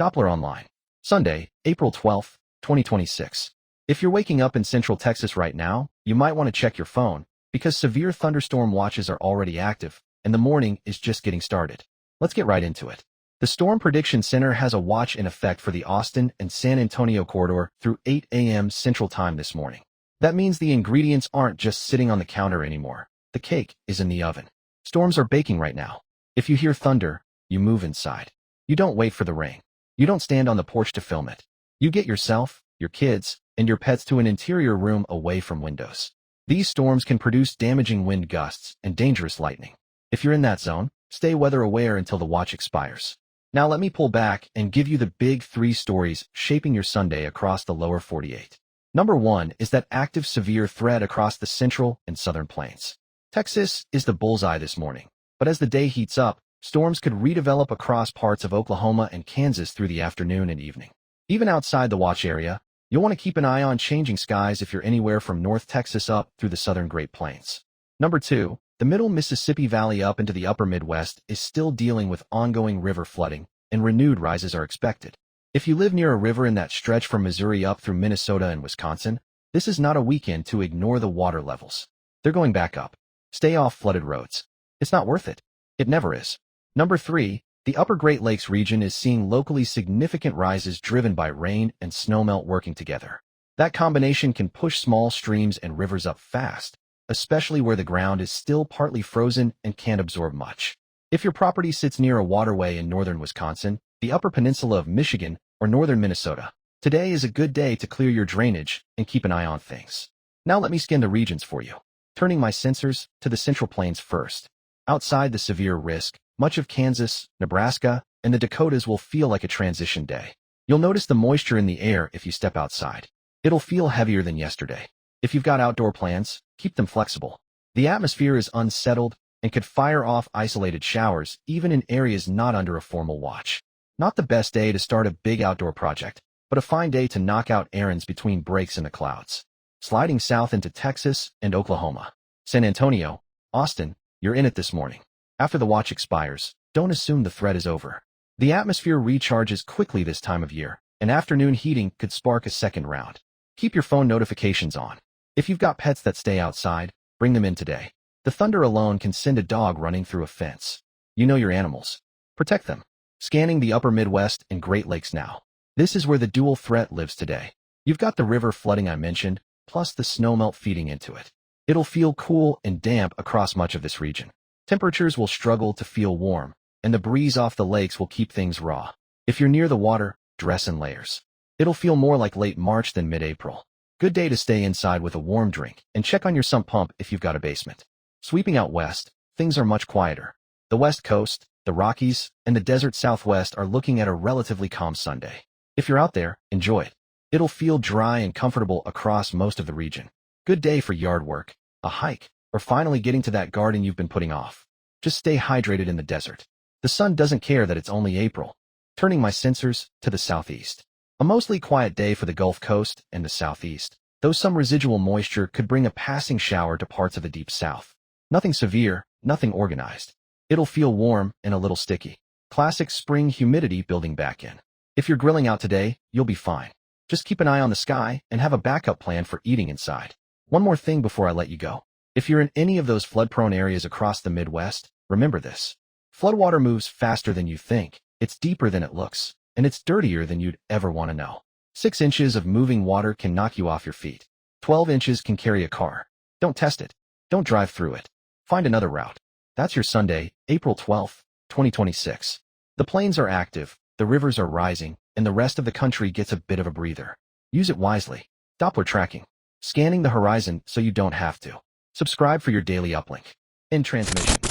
Doppler Online. Sunday, April 12th, 2026. If you're waking up in Central Texas right now, you might want to check your phone, because severe thunderstorm watches are already active, and the morning is just getting started. Let's get right into it. The Storm Prediction Center has a watch in effect for the Austin and San Antonio corridor through 8 a.m. Central Time this morning. That means the ingredients aren't just sitting on the counter anymore. The cake is in the oven. Storms are baking right now. If you hear thunder, you move inside. You don't wait for the rain. You don't stand on the porch to film it. You get yourself, your kids, and your pets to an interior room away from windows. These storms can produce damaging wind gusts and dangerous lightning. If you're in that zone, stay weather aware until the watch expires. Now let me pull back and give you the big three stories shaping your Sunday across the lower 48. Number 1 is that active severe threat across the central and southern plains. Texas is the bullseye this morning, but as the day heats up, storms could redevelop across parts of Oklahoma and Kansas through the afternoon and evening. Even outside the watch area, you'll want to keep an eye on changing skies if you're anywhere from North Texas up through the southern Great Plains. Number 2, the middle Mississippi Valley up into the upper Midwest is still dealing with ongoing river flooding, and renewed rises are expected. If you live near a river in that stretch from Missouri up through Minnesota and Wisconsin, this is not a weekend to ignore the water levels. They're going back up. Stay off flooded roads. It's not worth it. It never is. Number 3, the upper Great Lakes region is seeing locally significant rises driven by rain and snowmelt working together. That combination can push small streams and rivers up fast, especially where the ground is still partly frozen and can't absorb much. If your property sits near a waterway in northern Wisconsin, the upper peninsula of Michigan, or northern Minnesota, today is a good day to clear your drainage and keep an eye on things. Now let me scan the regions for you, turning my sensors to the Central Plains first. Outside the severe risk, much of Kansas, Nebraska, and the Dakotas will feel like a transition day. You'll notice the moisture in the air if you step outside. It'll feel heavier than yesterday. If you've got outdoor plans, keep them flexible. The atmosphere is unsettled and could fire off isolated showers even in areas not under a formal watch. Not the best day to start a big outdoor project, but a fine day to knock out errands between breaks in the clouds. Sliding south into Texas and Oklahoma. San Antonio, Austin, you're in it this morning. After the watch expires, don't assume the threat is over. The atmosphere recharges quickly this time of year, and afternoon heating could spark a second round. Keep your phone notifications on. If you've got pets that stay outside, bring them in today. The thunder alone can send a dog running through a fence. You know your animals. Protect them. Scanning the upper Midwest and Great Lakes now. This is where the dual threat lives today. You've got the river flooding I mentioned, plus the snowmelt feeding into it. It'll feel cool and damp across much of this region. Temperatures will struggle to feel warm, and the breeze off the lakes will keep things raw. If you're near the water, dress in layers. It'll feel more like late March than mid-April. Good day to stay inside with a warm drink, and check on your sump pump if you've got a basement. Sweeping out west, things are much quieter. The West Coast, the Rockies, and the desert Southwest are looking at a relatively calm Sunday. If you're out there, enjoy it. It'll feel dry and comfortable across most of the region. Good day for yard work, a hike, or finally getting to that garden you've been putting off. Just stay hydrated in the desert. The sun doesn't care that it's only April. Turning my sensors to the southeast. A mostly quiet day for the Gulf Coast and the southeast, though some residual moisture could bring a passing shower to parts of the deep south. Nothing severe, nothing organized. It'll feel warm and a little sticky. Classic spring humidity building back in. If you're grilling out today, you'll be fine. Just keep an eye on the sky and have a backup plan for eating inside. One more thing before I let you go. If you're in any of those flood-prone areas across the Midwest, remember this. Floodwater moves faster than you think, it's deeper than it looks, and it's dirtier than you'd ever want to know. 6 inches of moving water can knock you off your feet. 12 inches can carry a car. Don't test it. Don't drive through it. Find another route. That's your Sunday, April 12th, 2026. The plains are active, the rivers are rising, and the rest of the country gets a bit of a breather. Use it wisely. Doppler tracking. Scanning the horizon so you don't have to. Subscribe for your daily uplink. End transmission.